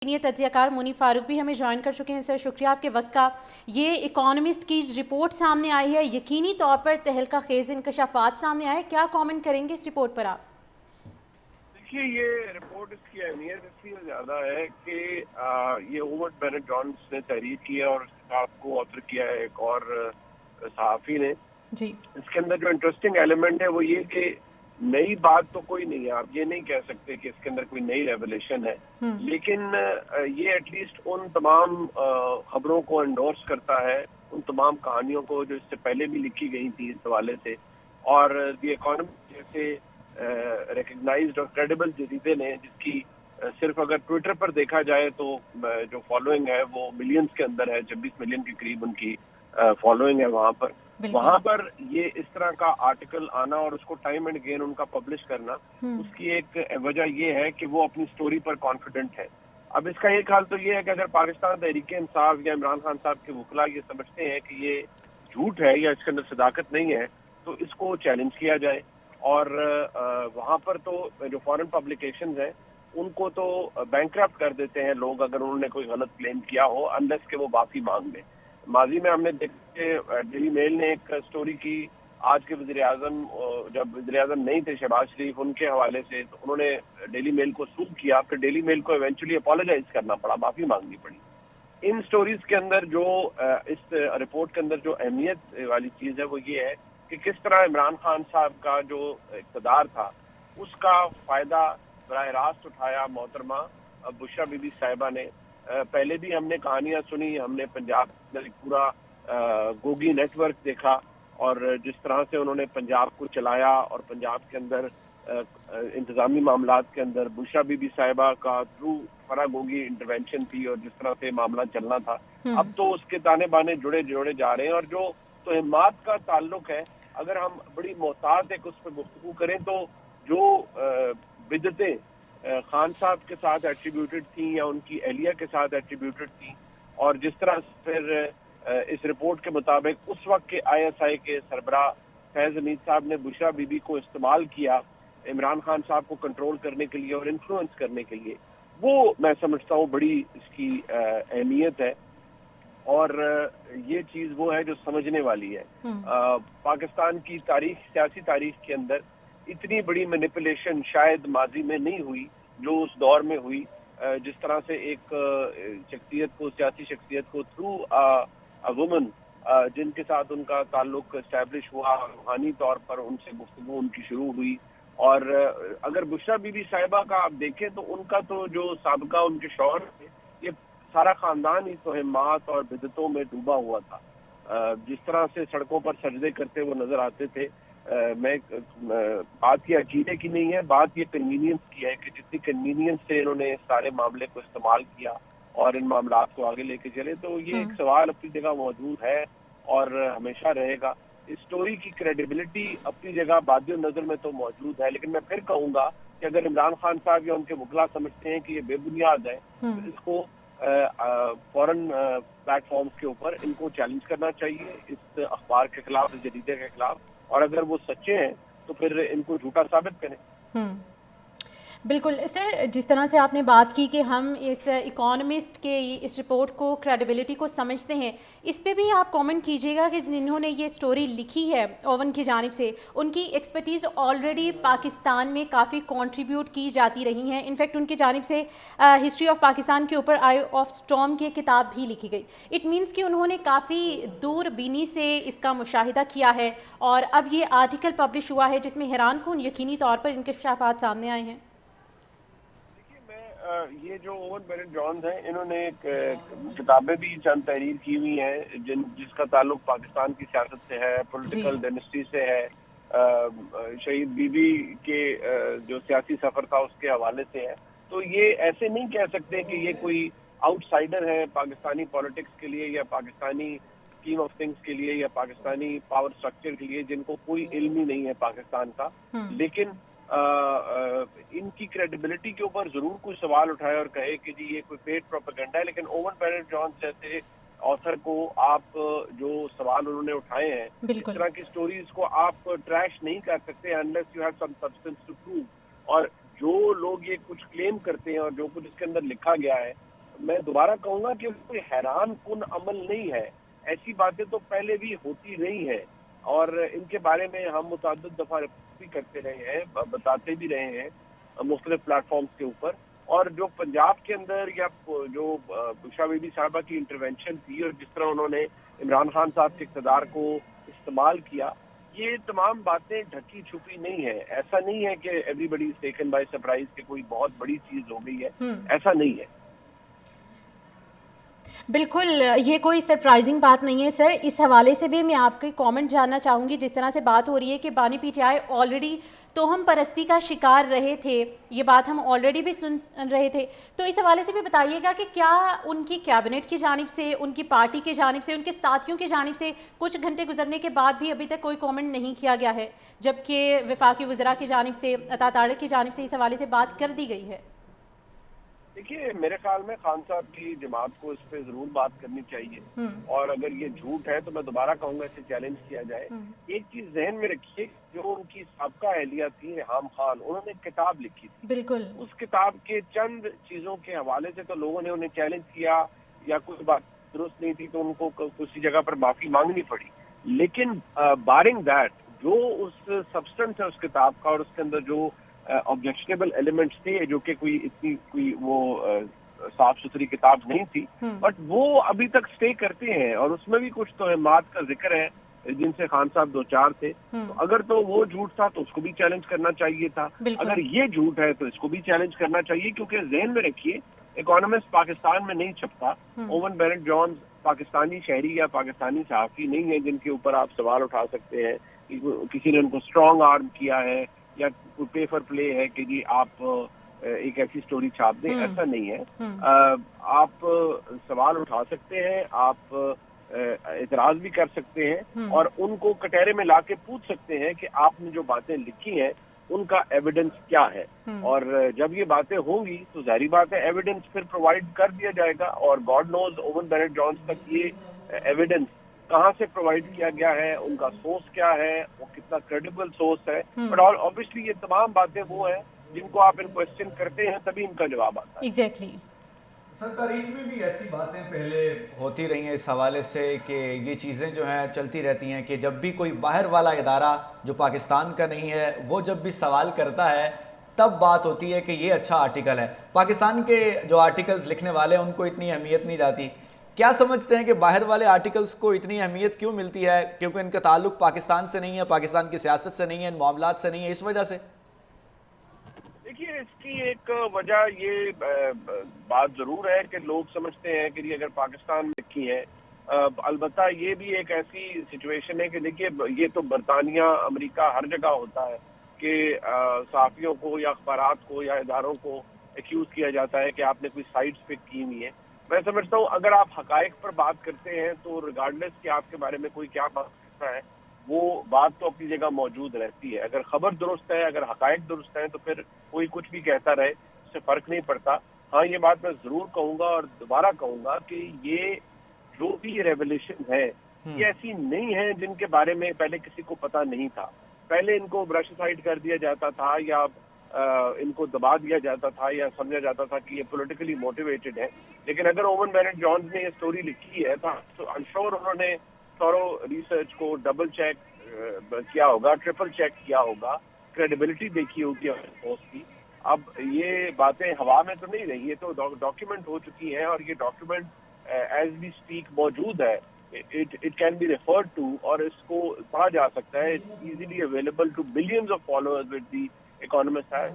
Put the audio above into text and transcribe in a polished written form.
Senior तज्ज़ियाकार Munib Farooq भी हमें join कर चुके हैं। सर शुक्रिया आपके वक्त का। ये इकोनॉमिस्ट की रिपोर्ट सामने आई है, यकीनी तौर पर तहलका खेज़ इंकशाफात सामने आए, क्या कमेंट करेंगे इस रिपोर्ट पर आप? देखिए, ये रिपोर्ट इसकी अहमियत इसलिए ज़्यादा है कि ये ओवन बेनेट जॉन्स ने तहरीर की है और इसके साथ को ऑथर किया है एक और सहाफ़ी ने। जी। इसके अंदर जो इंटरेस्टिंग एलिमेंट है वो ये कि नई बात तो कोई नहीं है, आप ये नहीं कह सकते कि इसके अंदर कोई नई रेवलेशन है, लेकिन ये एटलीस्ट उन तमाम खबरों को एंडोर्स करता है, उन तमाम कहानियों को जो इससे पहले भी लिखी गई थी इस हवाले से। और द इकोनॉमिस्ट जैसे रिकग्नाइज्ड और क्रेडिबल जरीदे ने, जिसकी सिर्फ अगर ट्विटर पर देखा जाए तो जो फॉलोइंग है वो मिलियंस के अंदर है, 26 मिलियन के करीब उनकी फॉलोइंग है वहां पर ये इस तरह का आर्टिकल आना और उसको टाइम एंड अगेन उनका पब्लिश करना, उसकी एक वजह ये है कि वो अपनी स्टोरी पर कॉन्फिडेंट है। अब इसका एक हाल तो ये है कि अगर पाकिस्तान तहरीक इंसाफ या इमरान खान साहब के वकला ये समझते हैं कि ये झूठ है या इसके अंदर सदाकत नहीं है, तो इसको चैलेंज किया जाए। और वहां पर तो जो फॉरेन पब्लिकेशंस हैं उनको तो बैंकरप्ट कर देते हैं लोग अगर उन्होंने कोई गलत क्लेम किया हो, अनलेस के वो माफी मांग लें। माजी में हमने देखा डेली मेल ने एक स्टोरी की आज के वज़ीर आज़म, जब वज़ीर आज़म नहीं थे शहबाज शरीफ, उनके हवाले से, तो उन्होंने डेली मेल को सूट किया, फिर डेली मेल को इवेंचुअली अपोलोजाइज करना पड़ा, माफी मांगनी पड़ी। इन स्टोरीज के अंदर जो इस रिपोर्ट के अंदर जो अहमियत वाली चीज है वो ये है कि किस तरह इमरान खान साहब का जो इक़्तिदार था उसका फायदा बराह रास्त उठाया मोहतरमा बुशरा बीबी साहिबा ने। पहले भी हमने कहानियां सुनी, हमने पंजाब में पूरा गोगी नेटवर्क देखा और जिस तरह से उन्होंने पंजाब को चलाया और पंजाब के अंदर इंतजामी मामलात के अंदर बुशरा बीबी साहिबा का थ्रू फरा गोगी इंटरवेंशन थी और जिस तरह से मामला चलना था, अब तो उसके ताने बाने जुड़े जुड़े जा रहे हैं। और जो तोहमात का ताल्लुक है, अगर हम बड़ी मोहतात एक उस पर गुफ्तगू करें तो जो बिदतें खान साहब के साथ एट्रीब्यूटेड थी या उनकी अहलिया के साथ एट्रीब्यूटेड थी, और जिस तरह फिर इस रिपोर्ट के मुताबिक उस वक्त के ISI के सरबराह फैज हमीद साहब ने बुशरा बीबी को इस्तेमाल किया इमरान खान साहब को कंट्रोल करने के लिए और इन्फ्लुएंस करने के लिए, वो मैं समझता हूँ बड़ी इसकी अहमियत है। और ये चीज वो है जो समझने वाली है। पाकिस्तान की तारीख, सियासी तारीख के अंदर इतनी बड़ी मैनिपुलेशन शायद माजी में नहीं हुई जो उस दौर में हुई। जिस तरह से एक शख्सियत को, सियासी शख्सियत को थ्रू अ वुमन जिनके साथ उनका ताल्लुक एस्टैब्लिश हुआ, रूहानी तौर पर उनसे गुफ्तगू उनकी शुरू हुई। और अगर बुशरा बीबी साहिबा का आप देखें तो उनका तो जो साबका उनके शौहर थे, ये सारा खानदान ही तोहमात और बिदतों में डूबा हुआ था। जिस तरह से सड़कों पर सजदे करते वो नजर आते थे, बात ये अकीदे की नहीं है, बात ये कन्वीनियंस की है कि जितनी कन्वीनियंस से इन्होंने सारे मामले को इस्तेमाल किया और इन मामलात को आगे लेके चले, तो ये एक सवाल अपनी जगह मौजूद है और हमेशा रहेगा। इस स्टोरी की क्रेडिबिलिटी अपनी जगह बादियो नजर में तो मौजूद है, लेकिन मैं फिर कहूंगा कि अगर इमरान खान साहब या उनके वकला समझते हैं कि ये बेबुनियाद है, तो इसको फॉरेन प्लेटफॉर्म्स के ऊपर इनको चैलेंज करना चाहिए इस अखबार के खिलाफ, इस जरीदे के खिलाफ, और अगर वो सच्चे हैं तो फिर इनको झूठा साबित करें। बिल्कुल सर, जिस तरह से आपने बात की कि हम इस इकोनॉमिस्ट के इस रिपोर्ट को, क्रेडिबिलिटी को समझते हैं, इस पे भी आप कमेंट कीजिएगा कि जिन्होंने ये स्टोरी लिखी है ओवन की जानिब से, उनकी एक्सपर्टीज़ ऑलरेडी पाकिस्तान में काफ़ी कंट्रीब्यूट की जाती रही हैं। इनफैक्ट उनकी जानिब से हिस्ट्री ऑफ पाकिस्तान के ऊपर आई ऑफ स्टॉर्म की किताब भी लिखी गई। इट मीन्स कि उन्होंने काफ़ी दूरबीनी से इसका मुशाहिदा किया है और अब ये आर्टिकल पब्लिश हुआ है जिसमें हैरान कुन यकीनी तौर पर इंकशाफात सामने आए हैं। ये जो ओवन बेनेट जॉन्स हैं, इन्होंने किताबें भी चंद तहरीर की हुई हैं जिसका ताल्लुक पाकिस्तान की सियासत से है, पॉलिटिकल डायनेस्टी से है, शहीद बीबी के जो सियासी सफर था उसके हवाले से है। तो ये ऐसे नहीं कह सकते कि ये कोई आउटसाइडर है पाकिस्तानी पॉलिटिक्स के लिए या पाकिस्तानी स्कीम ऑफ थिंग्स के लिए या पाकिस्तानी पावर स्ट्रक्चर के लिए, जिनको कोई इल्म ही नहीं है पाकिस्तान का। लेकिन इनकी क्रेडिबिलिटी के ऊपर जरूर कोई सवाल उठाए और कहे कि जी ये कोई पेड प्रोपेगेंडा है, लेकिन ओवन बेनेट जॉन्स जैसे ऑथर को आप जो सवाल उन्होंने उठाए हैं, इस तरह की स्टोरीज को आप ट्रैश नहीं कर सकते unless you have some substance to prove. और जो लोग ये कुछ क्लेम करते हैं और जो कुछ इसके अंदर लिखा गया है मैं दोबारा कहूंगा कि कोई हैरान कुन अमल नहीं है, ऐसी बातें तो पहले भी होती रही हैं और इनके बारे में हम मुतअद्दिद दफा भी करते रहे हैं, बताते भी रहे हैं मुख्तलिफ प्लेटफॉर्म्स के ऊपर। और जो पंजाब के अंदर या जो बुशरा बीबी साहबा की इंटरवेंशन थी और जिस तरह उन्होंने इमरान खान साहब के इक़्तिदार को इस्तेमाल किया, ये तमाम बातें ढकी छुपी नहीं है। ऐसा नहीं है कि everybody is taken by surprise कि कोई बहुत बड़ी चीज हो गई है, ऐसा नहीं है। बिल्कुल, ये कोई सरप्राइजिंग बात नहीं है सर। इस हवाले से भी मैं आपके कमेंट जानना चाहूँगी। जिस तरह से बात हो रही है कि बानी पीटीआई ऑलरेडी तोहम परस्ती का शिकार रहे थे, ये बात हम ऑलरेडी भी सुन रहे थे, तो इस हवाले से भी बताइएगा कि क्या उनकी कैबिनेट की जानिब से, उनकी पार्टी की जानिब से, उनके साथियों की जानिब से कुछ घंटे गुजरने के बाद भी अभी तक कोई कमेंट नहीं किया गया है, जबकि वफाकी वज़रा की जानिब से, अता तारिक की जानिब से इस हवाले से बात कर दी गई है? देखिए, मेरे ख्याल में खान साहब की जमात को इस पे जरूर बात करनी चाहिए और अगर ये झूठ है तो मैं दोबारा कहूंगा इसे चैलेंज किया जाए। एक चीज जहन में रखिए, जो उनकी साबका अहलिया थी रेहाम खान, उन्होंने एक किताब लिखी थी। बिल्कुल। उस किताब के चंद चीजों के हवाले से तो लोगों ने उन्हें चैलेंज किया या कुछ बात दुरुस्त नहीं थी तो उनको किसी जगह पर माफी मांगनी पड़ी। लेकिन बारिंग दैट, जो उस सब्सटेंस है उस किताब का और उसके अंदर जो ऑब्जेक्शनेबल एलिमेंट्स थे, जो कि कोई वो साफ सुथरी किताब नहीं थी, बट वो अभी तक स्टे करते हैं और उसमें भी कुछ तोहमात का जिक्र है जिनसे खान साहब दो चार थे। तो अगर तो वो झूठ था तो उसको भी चैलेंज करना चाहिए था, अगर ये झूठ है तो इसको भी चैलेंज करना चाहिए, क्योंकि जहन में रखिए, इकोनॉमिस्ट पाकिस्तान में नहीं छपता। ओवन बेनेट जॉन्स पाकिस्तानी शहरी या पाकिस्तानी सहाफी नहीं है जिनके ऊपर आप सवाल उठा सकते हैं किसी ने उनको स्ट्रॉन्ग आर्म किया है या कोई पेपर प्ले है कि जी आप एक ऐसी स्टोरी छाप दें, ऐसा नहीं है। आप सवाल उठा सकते हैं, आप इतराज भी कर सकते हैं और उनको कटहरे में लाके पूछ सकते हैं कि आपने जो बातें लिखी हैं उनका एविडेंस क्या है। और जब ये बातें होंगी तो जाहिर बात है एविडेंस फिर प्रोवाइड कर दिया जाएगा और God knows Owen Bennett Jones तक ये एविडेंस कहाँ से प्रोवाइड किया गया है, उनका सोर्स क्या है, वो कितना क्रेडिबल सोर्स है। बट ऑब्वियसली ये तमाम बातें वो हैं जिनको आप इन क्वेश्चन करते हैं तभी इनका जवाब आता है। एग्जैक्टली। सर, तारीख में भी ऐसी बातें पहले होती रही हैं इस हवाले से कि ये चीज़ें जो हैं चलती रहती हैं कि जब भी कोई बाहर वाला इदारा जो पाकिस्तान का नहीं है वो जब भी सवाल करता है तब बात होती है कि ये अच्छा आर्टिकल है। पाकिस्तान के जो आर्टिकल्स लिखने वाले हैं उनको इतनी अहमियत नहीं जाती। क्या समझते हैं कि बाहर वाले आर्टिकल्स को इतनी अहमियत क्यों मिलती है? क्योंकि इनका ताल्लुक पाकिस्तान से नहीं है, पाकिस्तान की सियासत से नहीं है, इन मामलात से नहीं है, इस वजह से? देखिए, इसकी एक वजह ये बात जरूर है कि लोग समझते हैं कि अगर पाकिस्तान में की है, अलबत्ता ये भी एक ऐसी सिचुएशन है कि देखिए ये तो बरतानिया अमेरिका हर जगह होता है कि सहाफियों को या अखबारात को या इदारों को एक्यूज किया जाता है कि आपने कोई साइट्स पिक की हुई है। मैं समझता हूँ अगर आप हकायक पर बात करते हैं तो रिगार्डलेस कि आपके बारे में कोई क्या बात करता है, वो बात तो अपनी जगह मौजूद रहती है। अगर खबर दुरुस्त है, अगर हकायक दुरुस्त है तो फिर कोई कुछ भी कहता रहे, उससे फर्क नहीं पड़ता। हाँ, ये बात मैं जरूर कहूंगा और दोबारा कहूंगा कि ये जो भी रेवोल्यूशन है ये ऐसी नहीं है जिनके बारे में पहले किसी को पता नहीं था। पहले इनको ब्रश साइड कर दिया जाता था या इनको दबा दिया जाता था या समझा जाता था कि ये पॉलिटिकली मोटिवेटेड है। लेकिन अगर ओवन बेनेट जॉन्स ने ये स्टोरी लिखी है तो आई एम श्योर उन्होंने थॉरो रिसर्च को डबल चेक किया होगा, ट्रिपल चेक किया होगा, क्रेडिबिलिटी देखी होगी पोस्ट की। अब ये बातें हवा में तो नहीं रही, ये तो डॉक्यूमेंट हो चुकी हैं और ये डॉक्यूमेंट एज वी स्पीक मौजूद है। It can be referred to और इसको पढ़ा जा सकता है। It's easily available to billions of followers with the Economist है।